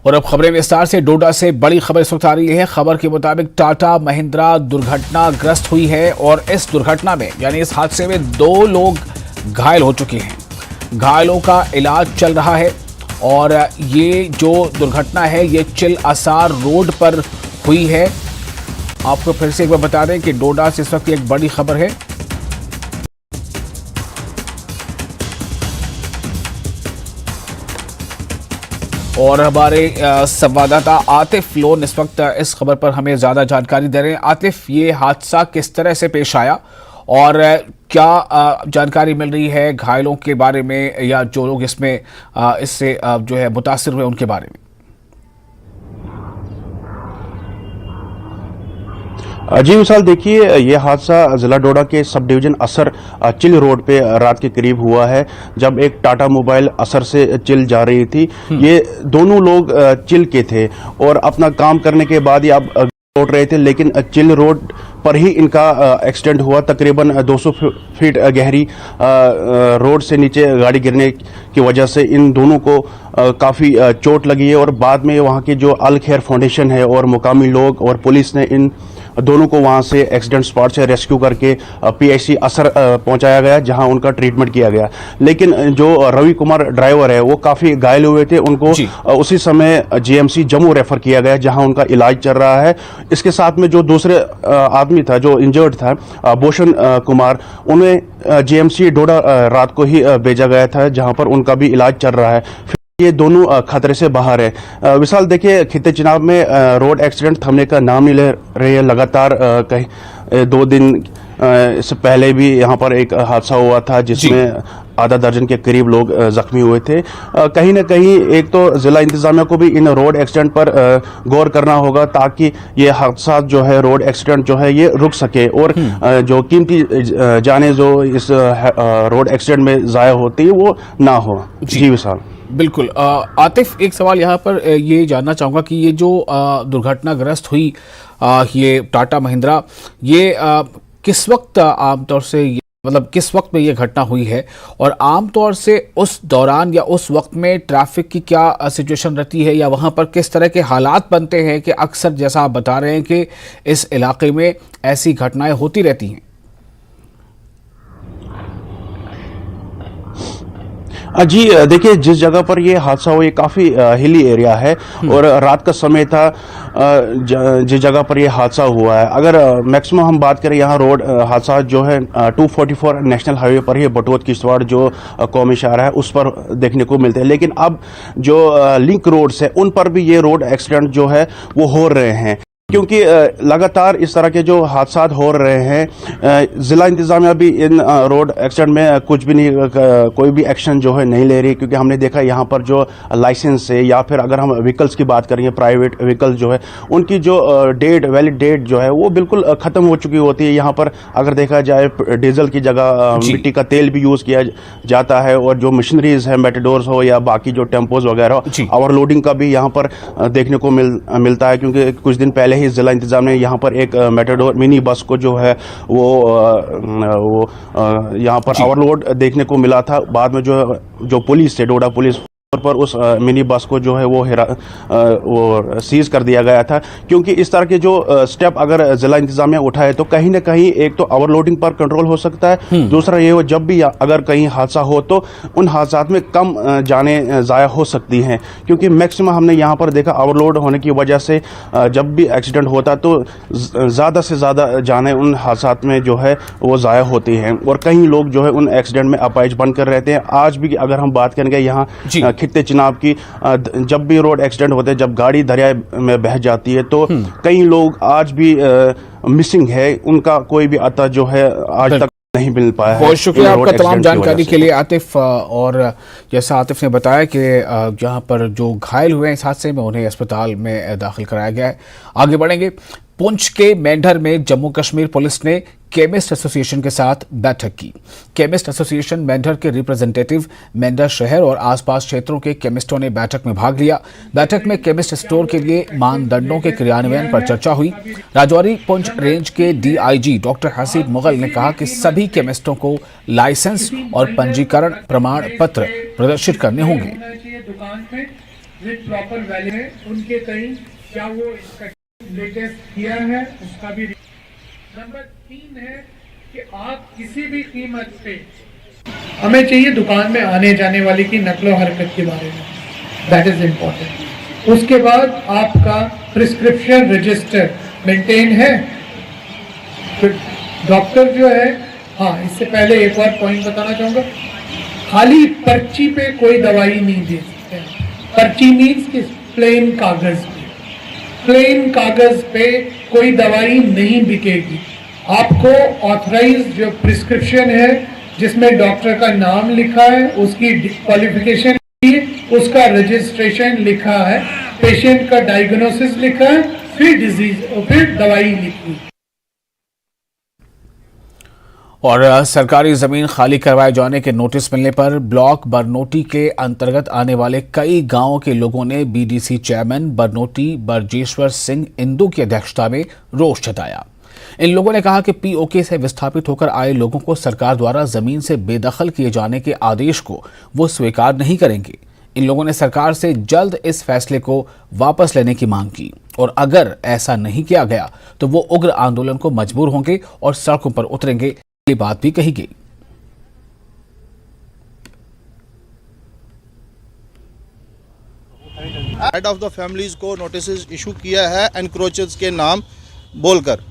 और अब खबरें विस्तार से। डोडा से बड़ी खबर इस वक्त आ रही है। खबर के मुताबिक टाटा महिंद्रा दुर्घटनाग्रस्त हुई है और इस दुर्घटना में यानी इस हादसे में 2 लोग घायल हो चुके हैं। घायलों का इलाज चल रहा है और ये जो दुर्घटना है ये चिल आसार रोड पर हुई है। आपको फिर से एक बार बता दें कि डोडा से इस वक्त एक बड़ी खबर है। और हमारे संवाददाता आतिफ लोन इस वक्त इस खबर पर हमें ज्यादा जानकारी दे रहे हैं। आतिफ, ये हादसा किस तरह से पेश आया और क्या जानकारी मिल रही है घायलों के बारे में या जो लोग इसमें इससे जो है मुतासिर हुए उनके बारे में? जी विशाल, देखिए ये हादसा जिला डोडा के सब डिवीजन असर चिल रोड पे रात के करीब हुआ है, जब एक टाटा मोबाइल असर से चिल जा रही थी। ये दोनों लोग चिल के थे और अपना काम करने के बाद ही अब लौट रहे थे, लेकिन चिल रोड पर ही इनका एक्सीडेंट हुआ। तकरीबन 200 फीट गहरी रोड से नीचे गाड़ी गिरने की वजह से इन दोनों को काफ़ी चोट लगी है और बाद में वहाँ की जो अल खैर फाउंडेशन है और मुकामी लोग और पुलिस ने इन दोनों को वहां से एक्सीडेंट स्पॉट से रेस्क्यू करके पीएचसी असर पहुंचाया गया, जहां उनका ट्रीटमेंट किया गया। लेकिन जो रवि कुमार ड्राइवर है वो काफी घायल हुए थे, उनको उसी समय जीएमसी जम्मू रेफर किया गया, जहां उनका इलाज चल रहा है। इसके साथ में जो दूसरे आदमी था जो इंजर्ड था, भूषण कुमार, उन्हें जीएमसी डोडा रात को ही भेजा गया था, जहां पर उनका भी इलाज चल रहा है। ये दोनों खतरे से बाहर है। विशाल, देखिए खित्ते चिनाब में रोड एक्सीडेंट थमने का नाम नहीं ले रहे हैं। लगातार कहीं 2 दिन इससे पहले भी यहाँ पर एक हादसा हुआ था जिसमें आधा दर्जन के करीब लोग जख्मी हुए थे। कहीं ना कहीं एक तो जिला इंतजामिया को भी इन रोड एक्सीडेंट पर गौर करना होगा, ताकि ये हादसा जो है, रोड एक्सीडेंट जो है, ये रुक सके और जो कीमती जाने जो इस रोड एक्सीडेंट में ज़ाया होती है वो ना हो। जी विशाल। बिल्कुल। आतिफ, एक सवाल यहाँ पर ये जानना चाहूँगा कि ये जो दुर्घटनाग्रस्त हुई ये टाटा महिंद्रा, ये किस वक्त आमतौर से मतलब किस वक्त में ये घटना हुई है और आमतौर से उस दौरान या उस वक्त में ट्रैफिक की क्या सिचुएशन रहती है या वहाँ पर किस तरह के हालात बनते हैं कि अक्सर जैसा आप बता रहे हैं कि इस इलाके में ऐसी घटनाएं होती रहती हैं? जी देखिए, जिस जगह पर ये हादसा हुआ ये काफ़ी हिली एरिया है और रात का समय था जिस जगह पर ये हादसा हुआ है। अगर मैक्सिमम हम बात करें, यहाँ रोड हादसा जो है 244 नेशनल हाईवे पर ही बटोत किश्तवाड़ जो कौमी शहर है उस पर देखने को मिलते हैं। लेकिन अब जो लिंक रोड्स है उन पर भी ये रोड एक्सीडेंट जो है वो हो रहे हैं, क्योंकि लगातार इस तरह के जो हादसा हो रहे हैं। ज़िला इंतज़ामिया भी इन रोड एक्सीडेंट में कुछ भी नहीं, कोई भी एक्शन जो है नहीं ले रही, क्योंकि हमने देखा यहाँ पर जो लाइसेंस है या फिर अगर हम व्हीकल्स की बात करेंगे, प्राइवेट व्हीकल जो है उनकी जो वैलिड डेट जो है वो बिल्कुल ख़त्म हो चुकी होती है। यहाँ पर अगर देखा जाए डीजल की जगह मिट्टी का तेल भी यूज़ किया जाता है और जो मशीनरीज है, मेटाडोर्स हो या बाकी जो टेम्पोज वगैरह, ओवरलोडिंग का भी यहाँ पर देखने को मिलता है। क्योंकि कुछ दिन पहले ही जिला इंतजाम ने यहाँ पर एक मेटाडोर मिनी बस को जो है वो यहाँ पर ओवरलोड देखने को मिला था। बाद में जो पुलिस है, डोडा पुलिस पर उस मिनी बस को जो है वो सीज कर दिया गया था, क्योंकि इस तरह के जो स्टेप अगर जिला इंतजामिया उठाए तो कहीं ना कहीं एक तो ओवरलोडिंग पर कंट्रोल हो सकता है, दूसरा ये हो जब भी अगर कहीं हादसा हो तो उन हादसात में कम जाने ज़ाया हो सकती हैं। क्योंकि मैक्सिमम हमने यहाँ पर देखा ओवरलोड होने की वजह से जब भी एक्सीडेंट होता तो ज़्यादा से ज़्यादा जाने उन हादसात में जो है वो ज़ाया होती हैं और कई लोग जो है उन एक्सीडेंट में अपाहिज बनकर रहते हैं। आज भी अगर हम बात करेंगे यहाँ खित्ते चिनाब की, जब भी रोड एक्सीडेंट होते हैं, जब गाड़ी दरिया में बह जाती है तो कई लोग आज भी मिसिंग है, उनका कोई भी अता जो है आज तक नहीं मिल पाया है। बहुत शुक्रिया आपका तमाम जानकारी के लिए आतिफ। और जैसा आतिफ ने बताया कि यहाँ पर जो घायल हुए हैं इस हादसे में उन्हें अस्पताल में दाखिल कराया गया है। आगे बढ़ेंगे। पुंछ के मेंढर में जम्मू कश्मीर पुलिस ने केमिस्ट एसोसिएशन के साथ बैठक की। केमिस्ट एसोसिएशन मेंढर के रिप्रेजेंटेटिव मेंढर शहर और आसपास क्षेत्रों के केमिस्टों ने बैठक में भाग लिया। बैठक में केमिस्ट स्टोर के लिए मानदंडों के क्रियान्वयन पर चर्चा हुई। राजौरी पुंछ रेंज के डीआईजी डॉक्टर हसीब मुगल ने कहा कि सभी केमिस्टों को लाइसेंस और पंजीकरण प्रमाण पत्र प्रदर्शित करने होंगे। विद प्रॉपर वैल्यू है उनके कहीं क्या वो इसका लेटेस्ट किया है उसका भी। नंबर 3 है कि आप किसी भी कीमत पे हमें चाहिए दुकान में आने जाने वाले की नकलो हरकत के बारे में, दैट इज इम्पोर्टेंट। उसके बाद आपका प्रिस्क्रिप्शन रजिस्टर मेंटेन है। फिर डॉक्टर जो है, हाँ इससे पहले एक और पॉइंट बताना चाहूँगा, खाली पर्ची पे कोई दवाई नहीं दे सकते। पर्ची मीन्स कि प्लेन कागज पे, प्लेन कागज पे कोई दवाई नहीं बिकेगी। आपको ऑथराइज जो प्रिस्क्रिप्शन है जिसमें डॉक्टर का नाम लिखा है, उसकी क्वालिफिकेशन, उसका रजिस्ट्रेशन लिखा है, पेशेंट का डायग्नोसिस लिखा है, फिर डिजीज और फिर दवाई लिखी। और सरकारी जमीन खाली करवाए जाने के नोटिस मिलने पर ब्लॉक बरनोटी के अंतर्गत आने वाले कई गांवों के लोगों ने बीडीसी चेयरमैन बरनोटी बरजेश्वर सिंह इंदू की अध्यक्षता में रोष जताया। इन लोगों ने कहा कि पीओके से विस्थापित होकर आए लोगों को सरकार द्वारा जमीन से बेदखल किए जाने के आदेश को वो स्वीकार नहीं करेंगे। इन लोगों ने सरकार से जल्द इस फैसले को वापस लेने की मांग की और अगर ऐसा नहीं किया गया तो वो उग्र आंदोलन को मजबूर होंगे और सड़कों पर उतरेंगे। ये बात भी कही गई। हेड ऑफ द फैमिलीज को नोटिस इशू किया है एनक्रोचर्स के नाम बोलकर।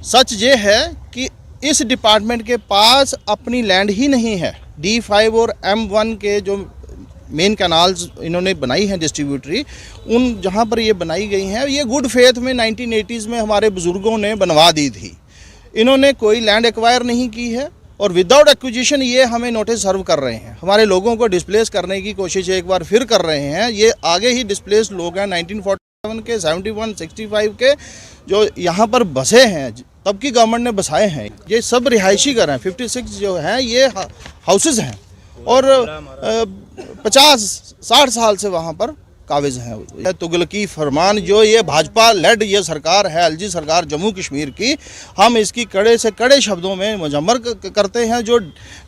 सच ये है कि इस डिपार्टमेंट के पास अपनी लैंड ही नहीं है। D5 और M1 के जो मेन कैनाल्स इन्होंने बनाई हैं डिस्ट्रीब्यूटरी, उन जहाँ पर ये बनाई गई हैं, ये गुड फेथ में 1980s में हमारे बुजुर्गों ने बनवा दी थी। इन्होंने कोई लैंड एक्वायर नहीं की है और विदाउट एक्विजिशन ये हमें नोटिस सर्व कर रहे हैं। हमारे लोगों को डिस्प्लेस करने की कोशिश एक बार फिर कर रहे हैं। ये आगे ही डिस्प्लेस लोग हैं 1947 के, 71, 65 के, जो यहाँ पर बसे हैं, तब की गवर्नमेंट ने बसाए हैं। ये सब रिहायशी घर हैं। 56 जो हैं ये हाउसेज हैं और 50-60 साल से वहाँ पर काबिज हैं। तुगलकी फरमान जो ये भाजपा लेड ये सरकार है, एलजी सरकार जम्मू कश्मीर की, हम इसकी कड़े से कड़े शब्दों में मुजम्मर करते हैं। जो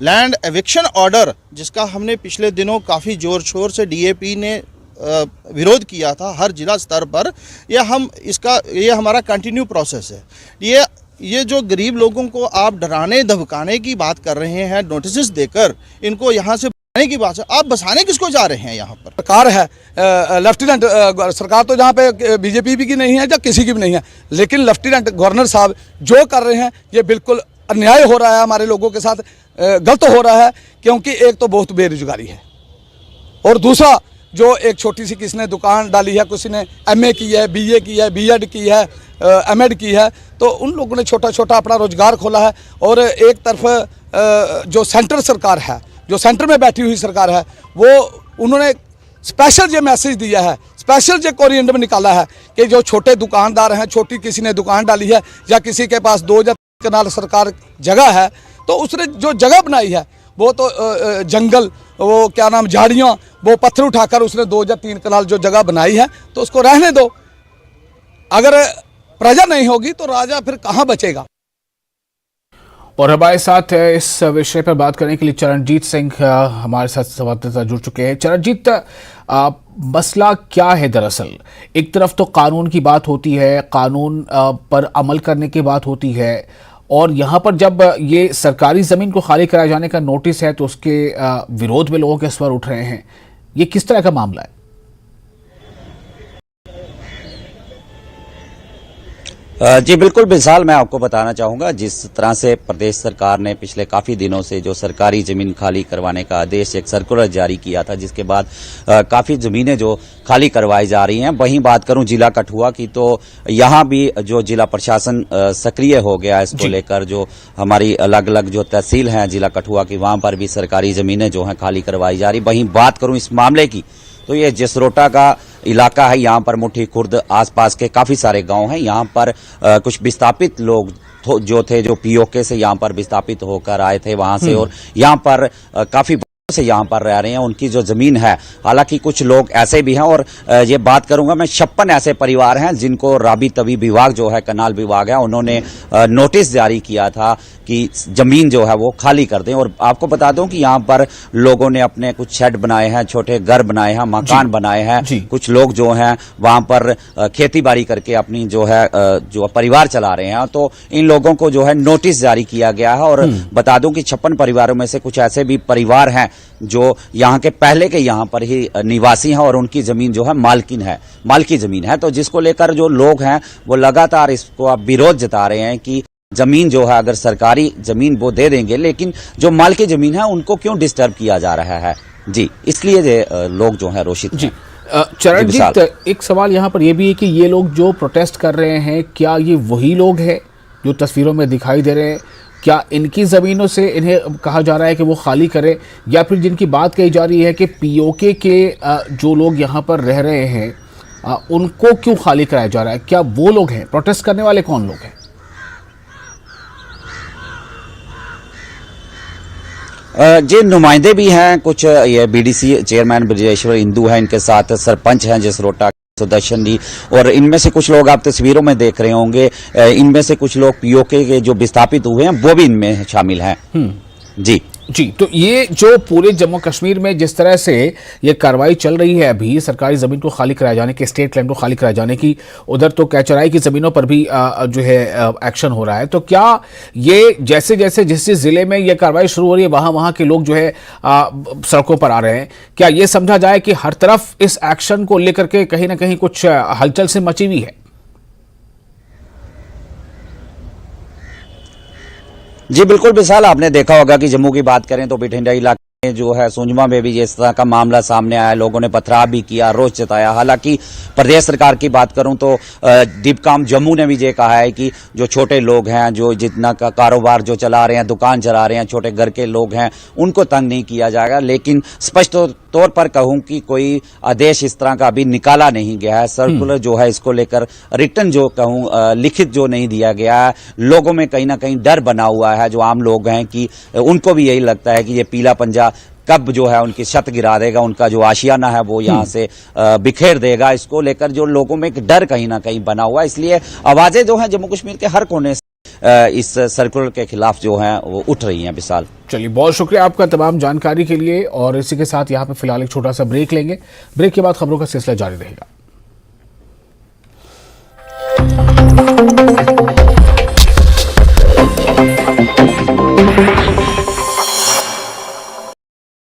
लैंड एविक्शन ऑर्डर जिसका हमने पिछले दिनों काफ़ी ज़ोर शोर से DAP ने विरोध किया था हर जिला स्तर पर, ये हमारा कंटिन्यू प्रोसेस है। ये जो गरीब लोगों को आप डराने धमकाने की बात कर रहे हैं, नोटिस देकर इनको यहाँ से की बात है, आप बसाने किसको जा रहे हैं? यहाँ पर सरकार है, लेफ्टिनेंट सरकार तो जहाँ पे बीजेपी भी की नहीं है या किसी की भी नहीं है, लेकिन लेफ्टिनेंट गवर्नर साहब जो कर रहे हैं ये बिल्कुल अन्याय हो रहा है, हमारे लोगों के साथ गलत हो रहा है। क्योंकि एक तो बहुत बेरोजगारी है और दूसरा जो एक छोटी सी किसी ने दुकान डाली है, किसी ने MA की है, BA की है, B.Ed की है, M.Ed की है, तो उन लोगों ने छोटा छोटा अपना रोजगार खोला है। और एक तरफ जो सेंटर सरकार है, जो सेंटर में बैठी हुई सरकार है, वो उन्होंने स्पेशल ये मैसेज दिया है, स्पेशल ये कोरिएंडम निकाला है कि जो छोटे दुकानदार हैं, छोटी किसी ने दुकान डाली है या किसी के पास 2 या 3 कनाल सरकार जगह है, तो उसने जो जगह बनाई है वो तो जंगल, वो क्या नाम, झाड़ियाँ, वो पत्थर उठाकर उसने 2 या 3 कनाल जो जगह बनाई है तो उसको रहने दो। अगर प्रजा नहीं होगी तो राजा फिर कहाँ बचेगा। और हमारे साथ इस विषय पर बात करने के लिए चरणजीत सिंह हमारे साथ संवाददाता जुड़ चुके हैं। चरणजीत, मसला क्या है? दरअसल एक तरफ तो कानून की बात होती है, कानून पर अमल करने की बात होती है, और यहाँ पर जब ये सरकारी ज़मीन को खाली कराए जाने का नोटिस है तो उसके विरोध में लोगों के स्वर उठ रहे हैं। ये किस तरह का मामला है? जी बिल्कुल विशाल, मैं आपको बताना चाहूंगा जिस तरह से प्रदेश सरकार ने पिछले काफी दिनों से जो सरकारी जमीन खाली करवाने का आदेश, एक सर्कुलर जारी किया था, जिसके बाद काफी जमीनें जो खाली करवाई जा रही हैं। वहीं बात करूं जिला कठुआ की, तो यहां भी जो जिला प्रशासन सक्रिय हो गया इसको लेकर, जो हमारी अलग अलग जो तहसील हैं जिला कठुआ की, वहां पर भी सरकारी जमीनें जो हैं खाली करवाई जा रही। वहीं बात करूं इस मामले की, तो ये जसरोटा का इलाका है, यहाँ पर मुट्ठी खुर्द आसपास के काफी सारे गांव हैं। यहाँ पर कुछ विस्थापित लोग जो थे, जो पीओके से यहाँ पर विस्थापित होकर आए थे वहां से, और यहाँ पर काफी से यहाँ पर रह रहे हैं, उनकी जो जमीन है, हालांकि कुछ लोग ऐसे भी हैं और ये बात करूंगा मैं 56 ऐसे परिवार हैं जिनको राबी तबी विभाग जो है, कनाल विभाग है, उन्होंने नोटिस जारी किया था कि जमीन जो है वो खाली कर दें। और आपको बता दूं कि यहाँ पर लोगों ने अपने कुछ शेड बनाए हैं, छोटे घर बनाए हैं, मकान बनाए हैं। कुछ लोग जो हैं वहां पर खेती बाड़ी करके अपनी जो है जो परिवार चला रहे हैं। तो इन लोगों को जो है नोटिस जारी किया गया है। और बता दूं कि 56 परिवारों में से कुछ ऐसे भी परिवार हैं जो यहाँ के पहले के यहाँ पर ही निवासी हैं और उनकी जमीन जो है मालकी जमीन है। तो जिसको लेकर जो लोग हैं वो लगातार इसको अब विरोध जता रहे हैं कि जमीन जो है, अगर सरकारी जमीन वो दे देंगे, लेकिन जो मालकी जमीन है उनको क्यों डिस्टर्ब किया जा रहा है। जी, इसलिए लोग जो है रोषित जी। चरणजीत, एक सवाल यहाँ पर यह भी है कि ये लोग जो प्रोटेस्ट कर रहे हैं, क्या ये वही लोग हैं जो तस्वीरों में दिखाई दे रहे हैं? क्या इनकी ज़मीनों से इन्हें कहा जा रहा है कि वो खाली करें, या फिर जिनकी बात कही जा रही है कि पीओके के जो लोग यहाँ पर रह रहे हैं उनको क्यों खाली कराया जा रहा है? क्या वो लोग हैं? प्रोटेस्ट करने वाले कौन लोग हैं? जी, नुमाइंदे भी हैं कुछ। ये बीडीसी चेयरमैन ब्रजेश्वर इंदू हैं, इनके साथ सरपंच हैं जसरोटा सुदर्शन जी, और इनमें से कुछ लोग आप तस्वीरों में देख रहे होंगे, इनमें से कुछ लोग पीओके के जो विस्थापित हुए हैं वो भी इनमें शामिल हैं। जी, तो ये जो पूरे जम्मू कश्मीर में जिस तरह से ये कार्रवाई चल रही है अभी सरकारी ज़मीन को खाली कराए जाने की, स्टेट लैंड को खाली कराए जाने की, उधर तो कैचराई की ज़मीनों पर भी जो है एक्शन हो रहा है, तो क्या ये जैसे जैसे जिस ज़िले में ये कार्रवाई शुरू हो रही है वहाँ के लोग जो है सड़कों पर आ रहे हैं, क्या ये समझा जाए कि हर तरफ इस एक्शन को लेकर के कहीं ना कहीं कुछ हलचल से मची हुई है? जी बिल्कुल विशाल, आपने देखा होगा कि जम्मू की बात करें तो बिठिंडा इलाके में जो है सुंजमा में भी इस तरह का मामला सामने आया, लोगों ने पथराव भी किया, रोष जताया। हालांकि प्रदेश सरकार की बात करूं तो डिपकाम जम्मू ने भी ये कहा है कि जो छोटे लोग हैं, जो जितना का कारोबार जो चला रहे हैं, दुकान चला रहे हैं, छोटे घर के लोग हैं, उनको तंग नहीं किया जाएगा। लेकिन स्पष्ट तौर पर कहूं कि कोई आदेश इस तरह का अभी निकाला नहीं गया है। सर्कुलर जो है इसको लेकर रिटर्न जो कहूं लिखित जो नहीं दिया गया है। लोगों में कहीं ना कहीं डर बना हुआ है, जो आम लोग हैं, कि उनको भी यही लगता है कि ये पीला पंजा कब जो है उनकी छत गिरा देगा, उनका जो आशियाना है वो यहाँ से बिखेर देगा। इसको लेकर जो लोगों में एक डर कहीं ना कहीं बना हुआ है, इसलिए आवाजें जो हैं जम्मू कश्मीर के हर कोने से इस सर्कुलर के खिलाफ जो हैं वो उठ रही हैं। विशाल, चलिए, बहुत शुक्रिया आपका तमाम जानकारी के लिए। और इसी के साथ यहाँ पे फिलहाल एक छोटा सा ब्रेक लेंगे। ब्रेक के बाद खबरों का सिलसिला जारी रहेगा।